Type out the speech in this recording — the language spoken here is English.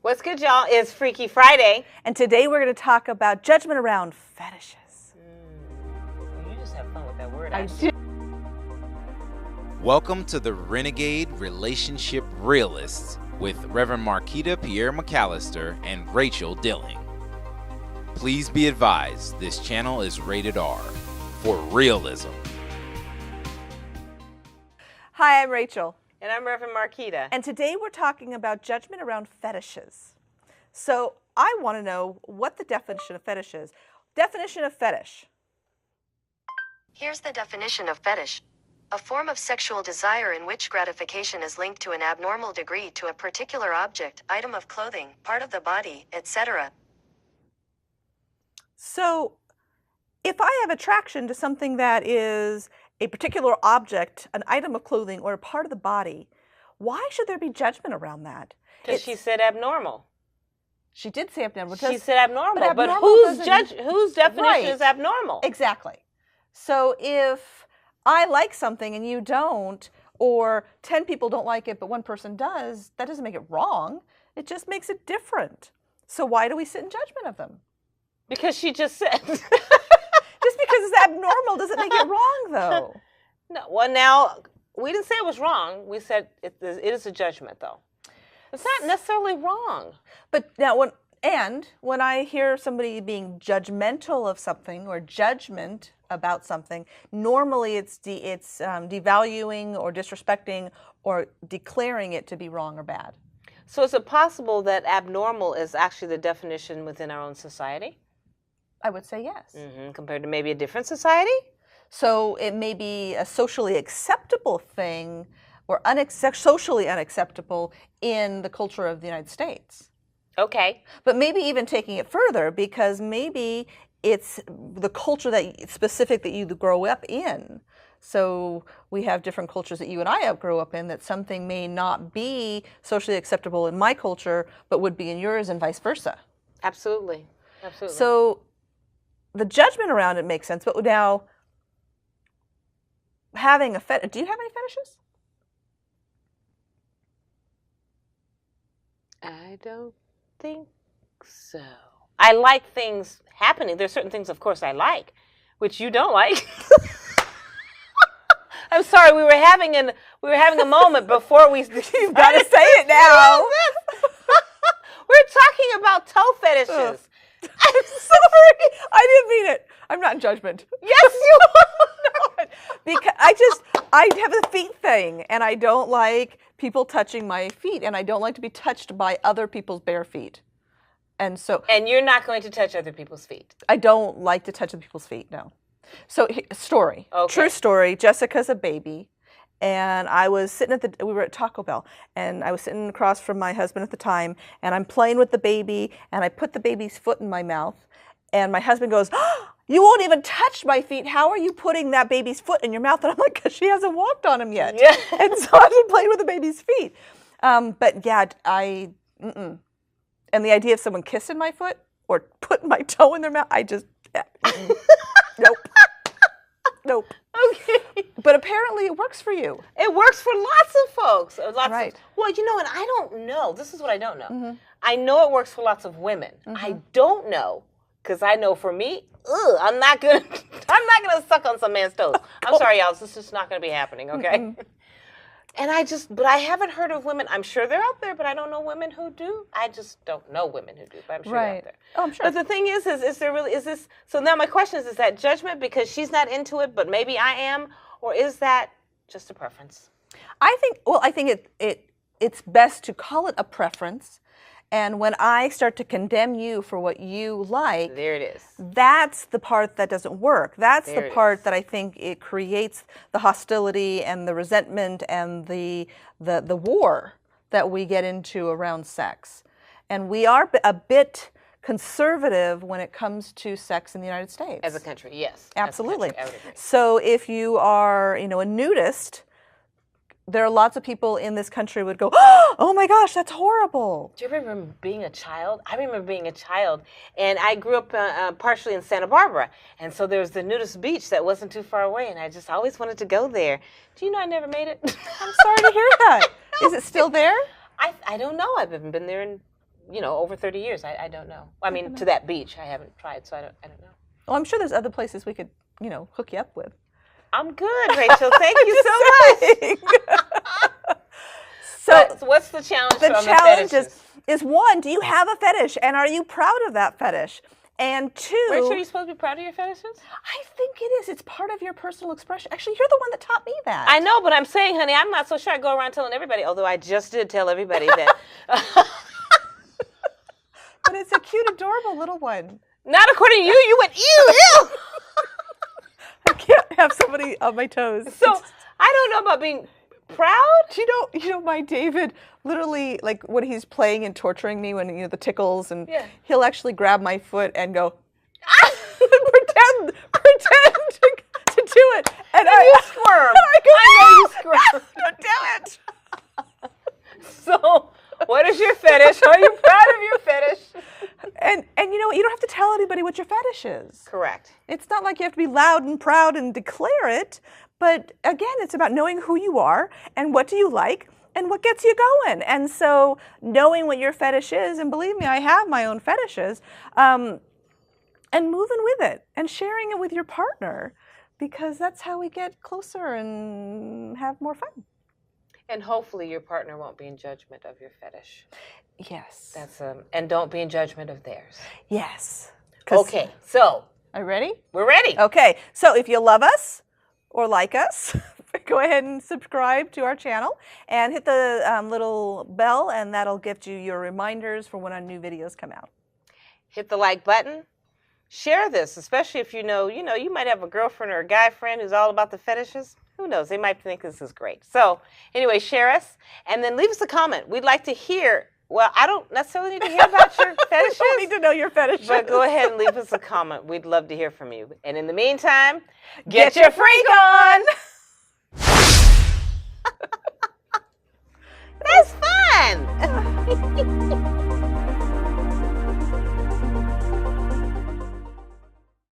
What's good, y'all? It's Freaky Friday. And today we're going to talk about judgment around fetishes. You just have fun with that word. I do. Welcome to the Renegade Relationship Realists with Reverend Marquita Pierre McAllister and Rachel Dilling. Please be advised, this channel is rated R for realism. Hi, I'm Rachel. And I'm Reverend Marquita. And today we're talking about judgment around fetishes. So I want to know what the definition of fetish is. Definition of fetish. Here's the definition of fetish. A form of sexual desire in which gratification is linked to an abnormal degree to a particular object, item of clothing, part of the body, etc. So if I have attraction to something that is a particular object, an item of clothing, or a part of the body, why should there be judgment around that? Because she said abnormal. She did say abnormal. She said abnormal, but abnormal whose definition Right. is abnormal? Exactly. So if I like something and you don't, or 10 people don't like it but one person does, that doesn't make it wrong. It just makes it different. So why do we sit in judgment of them? Because she just said. Just because it's abnormal doesn't make it wrong, though. No. Well, now, we didn't say it was wrong. We said it is a judgment, though. It's not necessarily wrong. But now, when I hear somebody being judgmental of something or judgment about something, normally it's devaluing or disrespecting or declaring it to be wrong or bad. So is it possible that abnormal is actually the definition within our own society? I would say yes. Compared to maybe a different society? So it may be a socially acceptable thing or socially unacceptable in the culture of the United States. Okay. But maybe even taking it further, because maybe it's the culture specific that you grow up in. So we have different cultures that you and I have grown up in, that something may not be socially acceptable in my culture, but would be in yours, and vice versa. Absolutely. Absolutely. So the judgment around it makes sense, but now having a fetish, do you have any fetishes? I don't think so. I like things happening. There's certain things, of course, I like, which you don't like. I'm sorry. We were having a moment before we. You've got to say it now. We're talking about toe fetishes. Ugh. I'm sorry. I didn't mean it. I'm not in judgment. Yes, you are. Because I have a feet thing, and I don't like people touching my feet, and I don't like to be touched by other people's bare feet. And you're not going to touch other people's feet. I don't like to touch other people's feet, no. So story, okay. True story. Jessica's a baby, and I was sitting we were at Taco Bell, and I was sitting across from my husband at the time, and I'm playing with the baby, and I put the baby's foot in my mouth, and my husband goes, "Oh, you won't even touch my feet. How are you putting that baby's foot in your mouth?" And I'm like, "Because she hasn't walked on him yet." Yeah. And so I've been playing with the baby's feet. But yeah, and the idea of someone kissing my foot or putting my toe in their mouth, nope. Nope. Okay. But apparently it works for you. It works for lots of folks. Right. Well, you know, and I don't know. This is what I don't know. I know it works for lots of women. I don't know, because I know for me, I'm not gonna suck on some man's toes. I'm sorry, y'all. This is just not gonna be happening. Okay. And but I haven't heard of women. I'm sure they're out there, but I don't know women who do. I just don't know women who do, but I'm sure they're out there. Oh, I'm sure. But the thing is this, so now my question is that judgment because she's not into it, but maybe I am, or is that just a preference? I think it's best to call it a preference. And when I start to condemn you for what you like, there it is. That's the part that doesn't work. That's there the part that I think it creates the hostility and the resentment and the war that we get into around sex. And we are a bit conservative when it comes to sex in the United States. As a country, yes. Absolutely. I would agree. So if you are, a nudist, there are lots of people in this country would go, "Oh my gosh, that's horrible." Do you remember being a child? I remember being a child, and I grew up partially in Santa Barbara, and so there was the Nudist Beach that wasn't too far away, and I just always wanted to go there. Do you know I never made it? I'm sorry to hear that. Is it still there? I don't know. I haven't been there in over 30 years. I don't know. I mean, to that beach, I haven't tried, so I don't know. Well, I'm sure there's other places we could, hook you up with. I'm good, Rachel. Thank you so much. So what's the challenge? The challenge is one, do you have a fetish, and are you proud of that fetish? And two, Rachel, are you supposed to be proud of your fetishes? I think it is. It's part of your personal expression. Actually, you're the one that taught me that. I know, but I'm saying, honey, I'm not so sure I go around telling everybody, although I just did tell everybody that. But it's a cute, adorable little one. Not according to you. You went, ew, ew. I can't have somebody on my toes. So I don't know about being proud. You know, my David, literally, like when he's playing and torturing me, when the tickles, and he'll actually grab my foot and go, pretend to do it, and you squirm. I know you squirm. Don't do it. So, what is your fetish? Are you proud of your fetish? And you know what? You don't have to tell anybody what your fetish is. Correct. It's not like you have to be loud and proud and declare it. But again, it's about knowing who you are and what do you like and what gets you going. And so knowing what your fetish is, and believe me, I have my own fetishes, and moving with it and sharing it with your partner, because that's how we get closer and have more fun. And hopefully your partner won't be in judgment of your fetish. Yes. That's and don't be in judgment of theirs. Yes. Okay, so. Are you ready? We're ready. Okay, so if you love us or like us, go ahead and subscribe to our channel and hit the little bell, and that'll get you your reminders for when our new videos come out. Hit the like button. Share this, especially if you might have a girlfriend or a guy friend who's all about the fetishes. Who knows? They might think this is great. So anyway, share us, and then leave us a comment. We'd like to hear. Well, I don't necessarily need to hear about your fetishes. We don't need to know your fetishes. But go ahead and leave us a comment. We'd love to hear from you. And in the meantime, get your freak on. That's fun.